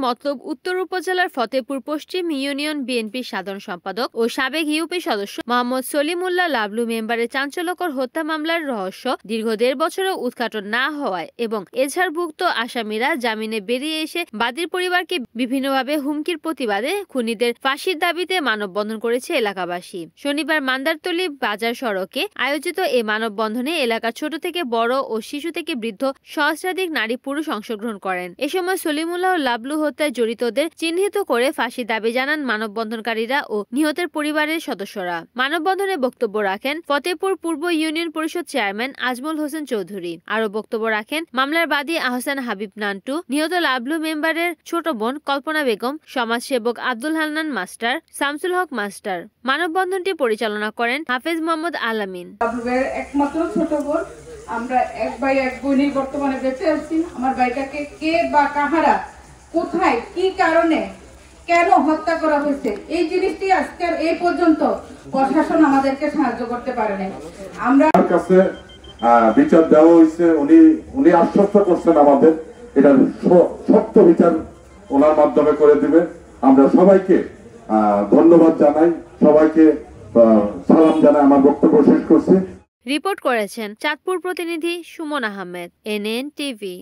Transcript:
মতলব উত্তর উপজেলার ফতেপুর পশ্চিম ইউনিয়ন বিএনপির সাধারণ সম্পাদক ও সাবেক ইউপি সদস্য মোহাম্মদ সলিমুল্লাহ লাবলু মেম্বারের চাঞ্চল্যকর হত্যা মামলার রহস্য দীর্ঘ ১.৫ বছরেও উদ্ঘাটন না হওয়ায় এবং এজাহারভুক্ত আসামিরা জামিনে বেরিয়ে এসে বাদীর পরিবারকে বিভিন্নভাবে হুমকির প্রতিবাদে খুনিদের ফাঁসির দাবিতে মানববন্ধন করেছে এলাকাবাসী। শনিবার মান্দারতলী বাজার সড়কে আয়োজিত এই মানববন্ধনে এলাকার ছোট থেকে বড় ও শিশু থেকে বৃদ্ধ সহস্রাধিক নারী পুরুষ অংশগ্রহণ করেন। এ সময় সলিমুল্লাহ লাবলু হত্যায় জড়িতদের চিহ্নিত করে ফাঁসির দাবি জানান মানববন্ধনকারীরা ও নিহতের পরিবারের সদস্যরা। মানববন্ধনে বক্তব্য রাখেন ফতেপুর পূর্ব ইউনিয়ন পরিষদ চেয়ারম্যান আজমল হোসেন চৌধুরী। আরো বক্তব্য রাখেন মামলার বাদী আহসান হাবিব নান্টু, নিহত লাবলু মেম্বারের ছোট বোন কল্পনা বেগম, সমাজসেবক আব্দুল হান্নান মাস্টার, শামসুল হক মাস্টার। মানববন্ধনটি পরিচালনা করেন হাফেজ মোহাম্মদ আলামিন। লাবলুর একমাত্র ছোট বোন, আমরা এক ভাই এক বোনই বর্তমানে বেঁচে আছি। আমার ভাইটাকে কে বা কাহারা, কোথায়, কি কারণে, কেন হত্যা করা হয়েছে, এই জিনিসটি আজকের এই পর্যন্ত প্রশাসন আমাদেরকে সাহায্য করতে পারে না। আমরা কাছে বিচার দেওয়া হয়েছে, উনি আশ্বস্ত করছেন আমাদের এটা সত্য বিচার ওনার মাধ্যমে করে দিবে। আমরা সবাইকে ধন্যবাদ জানাই, সবাইকে সালাম জানাই। আমার বক্তব্য শেষ করছি। রিপোর্ট করেছেন চাঁদপুর প্রতিনিধি সুমন আহমেদ, NN টিভি।